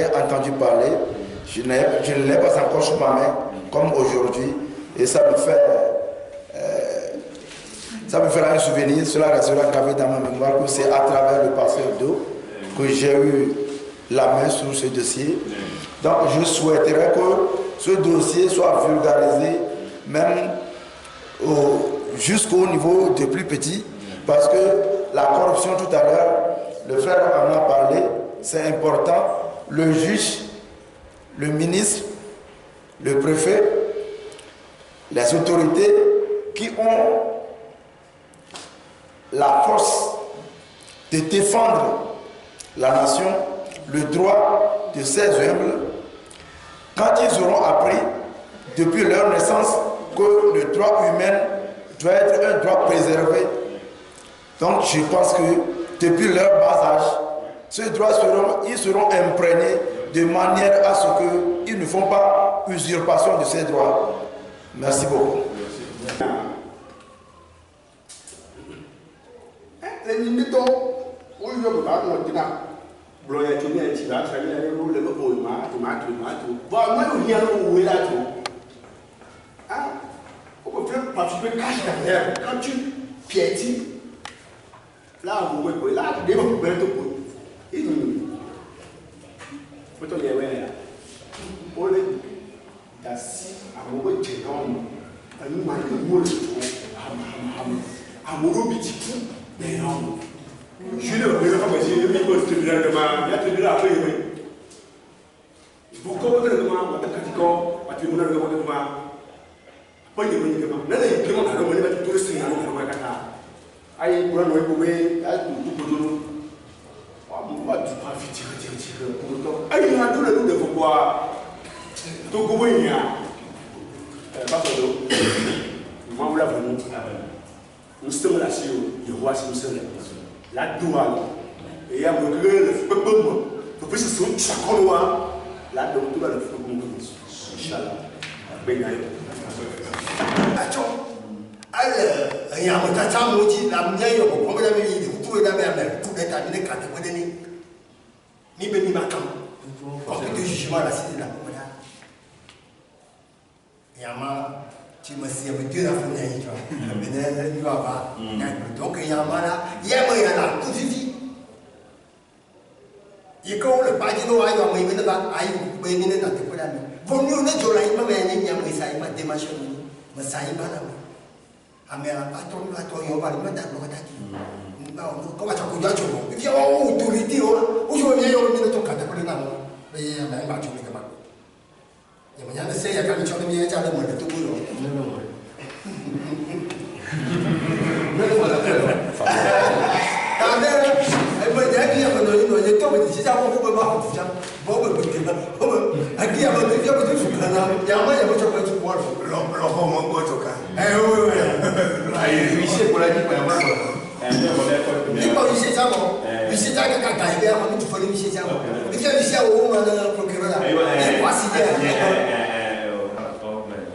ai entendu parler. Je ne l'ai pas encore sous ma main, comme aujourd'hui. Et ça me fera un souvenir, cela restera gravé dans ma mémoire, que c'est à travers le passeur d'eau que j'ai eu la main sur ce dossier. Donc je souhaiterais que ce dossier soit vulgarisé, même jusqu'au niveau des plus petits, parce que la corruption tout à l'heure, le frère en a parlé, c'est important. Le juge, le ministre, le préfet, les autorités qui ont la force de défendre la nation, le droit de ses humbles, quand ils auront appris depuis leur naissance que le droit humain doit être un droit préservé. Donc je pense que depuis leur bas âge, ces droits seront imprégnés de manière à ce qu'ils ne font pas usurpation de ces droits. Merci beaucoup. Quand tu piétines, là, vous voyez, là, tu devais vous mettre au bout. Et nous, vous voyez, on est assis à mon bout de génome, à nous, à nous, à mon bout de génome, mais non. Je ne veux pas me dire, mais il te dire demain, il y a te dire après, oui. Vous comprenez le moment, vous avez dit quoi, vous avez dit le moment. Pas de money, non, il demande à l'homme de tout le signe à l'homme de Kata. Aïe, pour un nouveau bébé, à tout boulot. Moi, tu vas tirer pour le temps. Aïe, il a tout le monde de vous boire. Donc, vous voyez, pas de l'eau. Moi, vous l'avez vu. Nous sommes là sur le roi Simpson. La douane. Et il y a un le peuple. Le plus c'est chaque loi. La douane, tout va le faire comme nous. Inch'Allah. Ben, il y a un tas de motifs, la mienne, le problème est que tout est dans la mer, tout est terminé quand on est né. Ni ben ni macam. Parce que le jugement là, c'est la commune. Il y a un tu me sais, mais tu as fait un donc il y a un là, il y a un tout suffit. Il y a le pas de l'eau, il y a un peu de bain, il y a un peu de bain. Vous nous ne jouez pas, mais il y a un peu de démarche. Mais ça y va là. Ah mais attends, on va le mettre dans le tas. Comment tu peux dire tu veux? Il y a une autorité, où je viens au milieu de ton cadre pour les nains. Mais il y a un match au milieu. Il y a un essai à quand tu as mis un tas de monde tout boulot.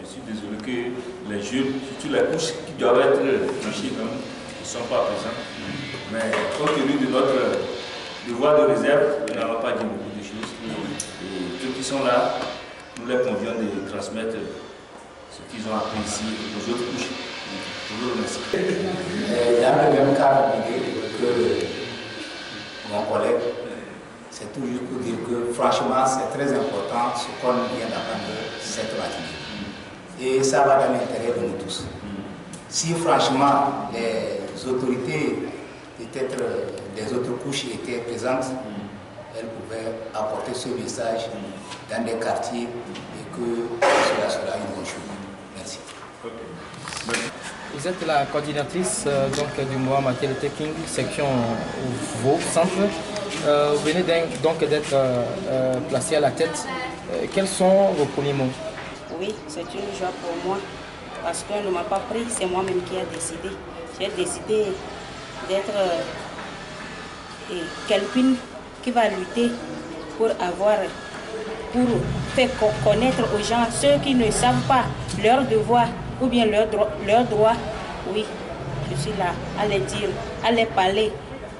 Je suis désolé que les jeunes, surtout les couches qui doivent être touchées, ne sont pas présents. Mais compte tenu de notre devoir de réserve, nous n'allons pas dire beaucoup de choses. Et ceux qui sont là, nous les convions de transmettre ce qu'ils ont appris ici aux autres couches. Je vous remercie. Dans le même cas que mon collègue, c'est toujours pour dire que franchement c'est très important ce qu'on vient d'apprendre cette matinée. Et ça va dans l'intérêt de nous tous. Si franchement les autorités, peut-être des autres couches étaient présentes, elles pouvaient apporter ce message dans des quartiers et que cela sera une bonne chose. Merci. Vous êtes la coordinatrice donc, du mouvement Martin Luther King, section Vaud, centre. Vous venez donc d'être placé à la tête. Quels sont vos premiers mots? Oui, c'est une joie pour moi parce qu'on ne m'a pas pris, c'est moi-même qui ai décidé. J'ai décidé d'être quelqu'un qui va lutter pour faire connaître aux gens, ceux qui ne savent pas leurs devoirs ou bien leurs droits. Oui, je suis là à les dire, à les parler.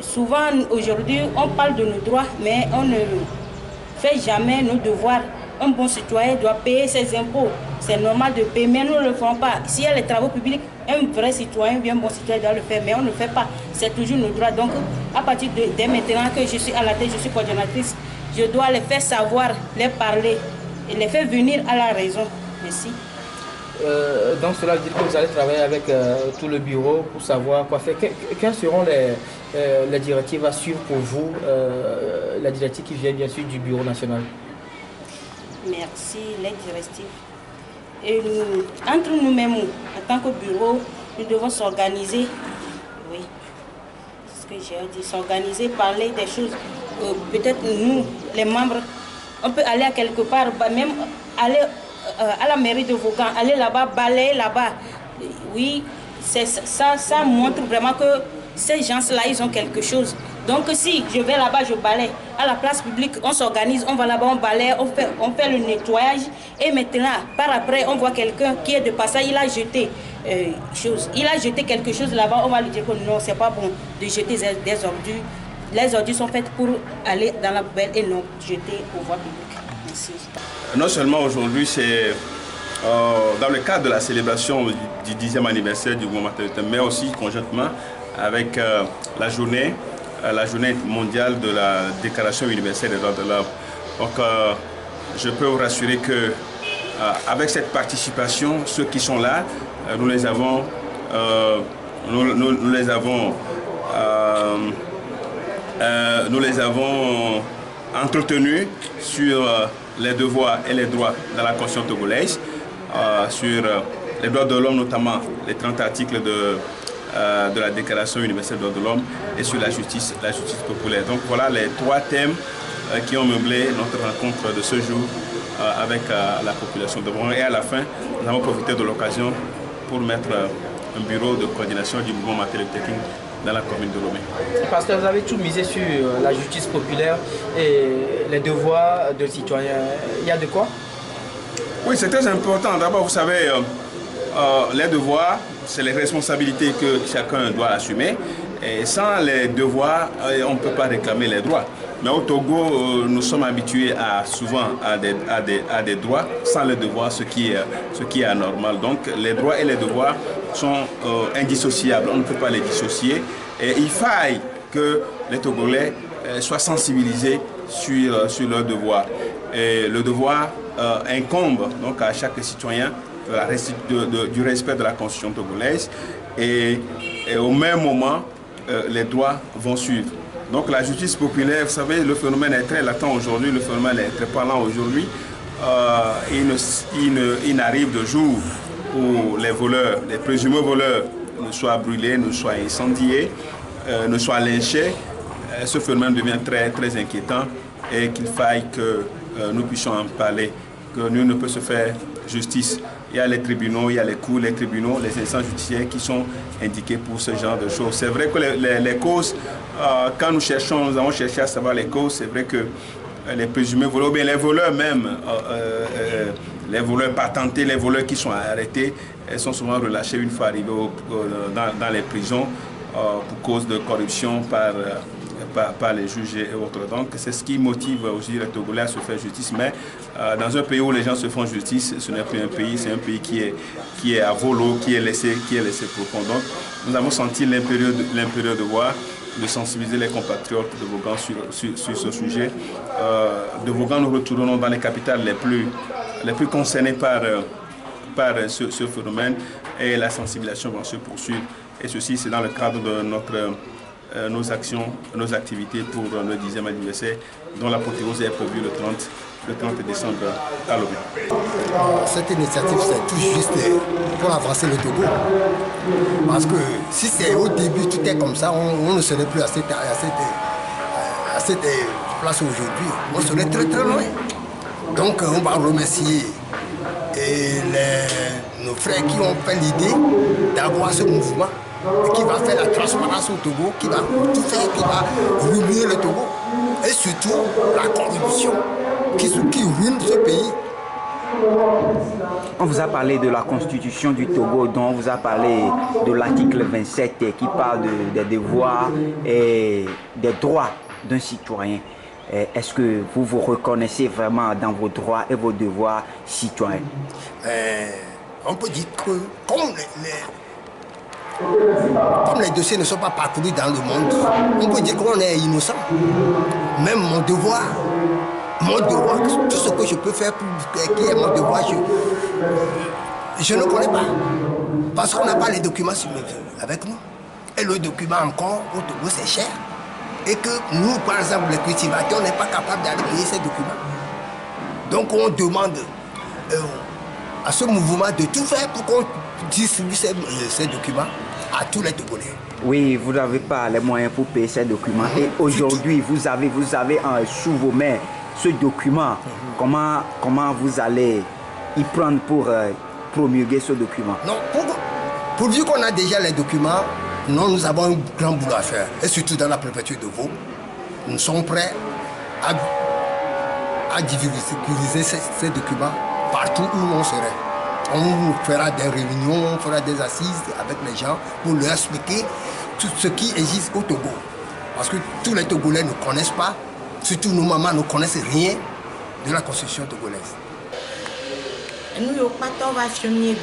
Souvent, aujourd'hui, on parle de nos droits, mais on ne fait jamais nos devoirs. Un bon citoyen doit payer ses impôts. C'est normal de payer, mais nous ne le ferons pas. S'il y a les travaux publics, un vrai citoyen, bien bon citoyen doit le faire, mais on ne le fait pas. C'est toujours nos droits. Donc, à partir dès maintenant que je suis à la tête, je suis coordonnatrice, je dois les faire savoir, les parler et les faire venir à la raison. Merci. Donc cela veut dire que vous allez travailler avec tout le bureau pour savoir quoi faire. Quelles seront les directives à suivre pour vous, la directive qui vient bien sûr du bureau national? Merci, les directives. Et nous, entre nous-mêmes, en tant que bureau, nous devons s'organiser. Oui, c'est ce que j'ai dit, s'organiser, parler des choses. Peut-être nous, les membres, on peut aller à quelque part, même aller à la mairie de Vaughan, aller là-bas, balayer là-bas. Oui, ça montre vraiment que ces gens-là, ils ont quelque chose. Donc si je vais là-bas, je balaye. À la place publique, on s'organise, on va là-bas, on balaye, on fait le nettoyage. Et maintenant, par après, on voit quelqu'un qui est de passage, il a jeté il a jeté quelque chose là-bas, on va lui dire que non, c'est pas bon de jeter des ordures. Les ordures sont faites pour aller dans la poubelle et non jeter aux voies publiques. Merci. Non seulement aujourd'hui, c'est dans le cadre de la célébration du 10e anniversaire du mouvement maternité, mais aussi conjointement avec la journée mondiale de la Déclaration universelle des droits de l'homme. Donc, je peux vous rassurer que avec cette participation, ceux qui sont là, nous les avons entretenus sur les devoirs et les droits dans la Constitution togolaise, sur les droits de l'homme, notamment les 30 articles de la Déclaration universelle des droits de l'homme, et sur la justice populaire. Donc voilà les 3 thèmes qui ont meublé notre rencontre de ce jour avec la population de Vaughan. Et à la fin, nous avons profité de l'occasion pour mettre un bureau de coordination du mouvement maternité dans la commune de Lomé. Parce que vous avez tout misé sur la justice populaire et les devoirs de citoyens. Il y a de quoi? Oui, c'est très important. D'abord, vous savez, les devoirs, c'est les responsabilités que chacun doit assumer. Et sans les devoirs, on ne peut pas réclamer les droits. Mais au Togo, nous sommes habitués souvent à des droits, sans les devoirs, ce qui est anormal. Donc les droits et les devoirs sont indissociables, on ne peut pas les dissocier. Et il faille que les Togolais soient sensibilisés sur leurs devoirs. Et le devoir incombe donc à chaque citoyen du respect de la Constitution togolaise. Et au même moment, les droits vont suivre. Donc la justice populaire, vous savez, le phénomène est très latent aujourd'hui, le phénomène est très parlant aujourd'hui. Il n'arrive de jour où les voleurs, les présumés voleurs, ne soient brûlés, ne soient incendiés, ne soient lynchés. Ce phénomène devient très, très inquiétant et qu'il faille que nous puissions en parler, que nul ne peut se faire justice. Il y a les tribunaux, il y a les cours, les tribunaux, les instances judiciaires qui sont indiqués pour ce genre de choses. C'est vrai que les causes, quand nous avons cherché à savoir les causes, c'est vrai que les présumés voleurs, ou bien les voleurs même, les voleurs patentés, les voleurs qui sont arrêtés, elles sont souvent relâchés une fois arrivés dans les prisons pour cause de corruption par les juges et autres. Donc c'est ce qui motive aussi les Togolais à se faire justice. Mais dans un pays où les gens se font justice, ce n'est plus un pays, c'est un pays qui est à volo, qui est laissé profond. Donc nous avons senti l'impérieux devoir de sensibiliser les compatriotes de Vaughan sur ce sujet. De Vaughan, nous retournons dans les capitales les plus concernées par ce phénomène, et la sensibilisation va se poursuivre. Et ceci, c'est dans le cadre de nos actions, nos activités pour le 10e anniversaire, dont l'apothéose est prévue le 30 décembre à Lomé. Cette initiative, c'est tout juste pour avancer le Togo. Parce que si c'est au début, tout est comme ça, on ne serait plus à cette place aujourd'hui. On serait très très loin. Donc on va remercier nos frères qui ont fait l'idée d'avoir ce mouvement, qui va faire la transparence au Togo, qui va tout faire, qui va ruiner le Togo. Et surtout la corruption qui ruine ce pays. On vous a parlé de la constitution du Togo, dont on vous a parlé de l'article 27 qui parle des devoirs et des droits d'un citoyen. est-ce que vous vous reconnaissez vraiment dans vos droits et vos devoirs citoyens? On peut dire que comme les dossiers ne sont pas parcourus dans le monde, on peut dire qu'on est innocent. Même mon devoir, tout ce que je peux faire pour qui est mon devoir, je ne connais pas. Parce qu'on n'a pas les documents avec nous. Et le document encore, au Togo, c'est cher. Et que nous, par exemple, les cultivateurs, on n'est pas capable d'aller payer ces documents. Donc on demande à ce mouvement de tout faire pour qu'on distribue ces documents à tous les Togolais. Oui, vous n'avez pas les moyens pour payer ces documents. Et aujourd'hui, vous avez sous vos mains ce document. Comment vous allez y prendre pour promulguer ce document? Non, pourvu qu'on a déjà les documents, nous avons un grand boulot à faire. Et surtout dans la préfecture de Vaud, nous sommes prêts à diffuser ces documents partout où on serait. On fera des réunions, on fera des assises avec les gens pour leur expliquer tout ce qui existe au Togo. Parce que tous les Togolais ne connaissent pas, surtout nos mamans ne connaissent rien de la constitution togolaise. Nous n'avons pas de famille,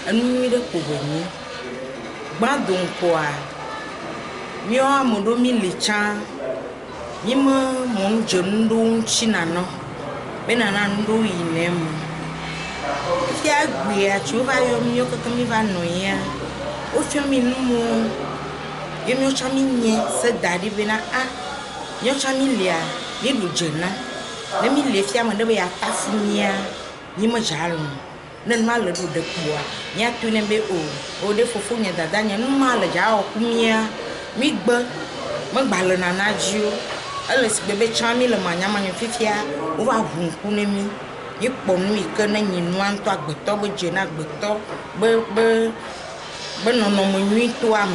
nous n'avons pas de famille. Donc, nous avons des gens qui ont des gens qui ont des nen mal do de kuwa nya tunen be o de fofu nya dada nya no mal ja o kumia mi gba ma gbale na na jio ele si bebe chami le manya manya fifia o va hunku ne mi yi po nu ike na nyinu anto agbeto be je na agbeto be no no mo nyi to am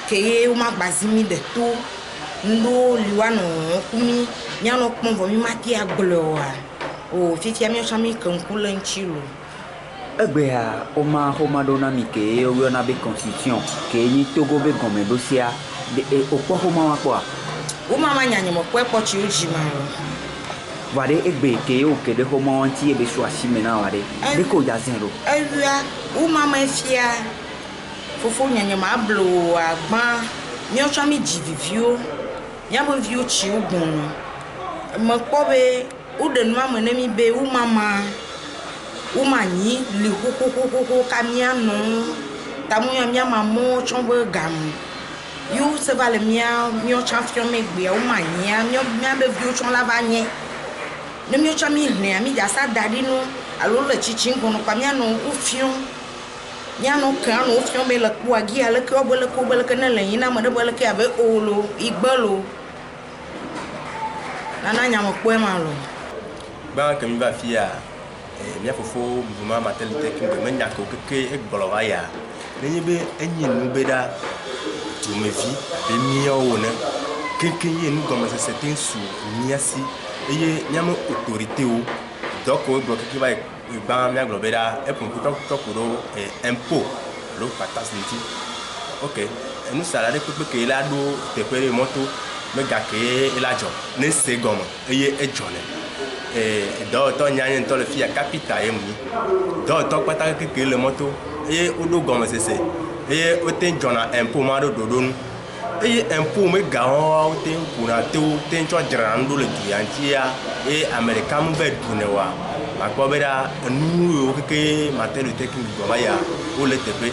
ke o ma gbazimi de to ndo liwa no kumi nya no pon vo mi mati agloa o fifia mi o chami kan kulen chilo Ebea oma dona mi ke o na be constitution ke ni Togo be gome dosia de o po homa wa kwa o mama nyanya mo po po chi o ji ma ware egbe ke o ke de homa wanti e be so asime na ware de ko ja zero ewia o mama efia fofo nyanya ma blo agba mi o chami ji vivio nya mo vio chi o gun mo po be o de no mama na mi be o mama Umani li ho kamiano tamuya mia mamo chombo gam you se vale mia mio champion me gbe umania mia be viu chon lavanye ne mio chami ne mi ja sa dadi no alo le chichi ngono kwa mia no ufion mia no kan no ufion me le kwa gi ale ko bele ke na le yin na mo de bele ke abe olo igbolo nana nya mo ko e ma lo ba ke mi ba fia mia fofo mouvement maternité qui me nya ko ke e gbolowa ya ni be enyi nu be da tu me vi be mi o ne ken ye nu gomme c'est un sou niasi eye nyam autorité o donc o gbo ke ba mia globe da e pon ko to ko impôt lo patas nti OK nous salarié pe ke la do te pere moto me ga ke la jo ne se gomme eye e jone do to nyanye to le fia capital emu do to pata ke le moto o do gomme sese o ten jona impôt ma do dodon impôt me ga o ten kuna te o ten cho drando le diantia american be dunewa akobera nu o ke matelu tekin goma ya o le tepe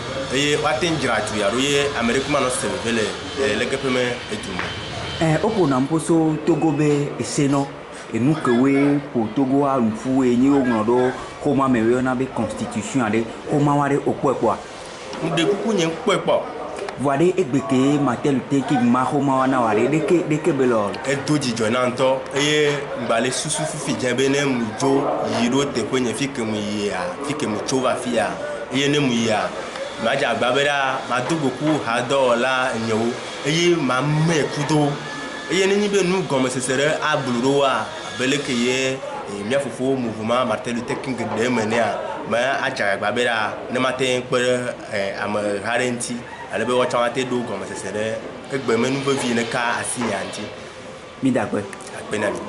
wa ten gratu ya ro american no se vele le ke peme etumo opo na mposo togobe eseno et nous que we pour Togo a lufu e ni o ngodo homa mewe na be constitution ade homa ware okwepo de kuku nyen kwepo ware egbeke matel te ki ma homa wana ware de ke belo e doji jonanto mbale susu fifi jebe ne mujo yiro te kwenye fike mu ya fike mu chova fia ne mu ya maja gbabera madugo ku hadola nyewo ma me kudo ni be nu gomme sesere abluroa beleke ye mia fofo mouvement martel technique de menia ma aja gbabera ne matin per am harenti alebe wo chawate do gomme sesere egbe menu be vi ne ka asianti mi dagwe kpe na mi.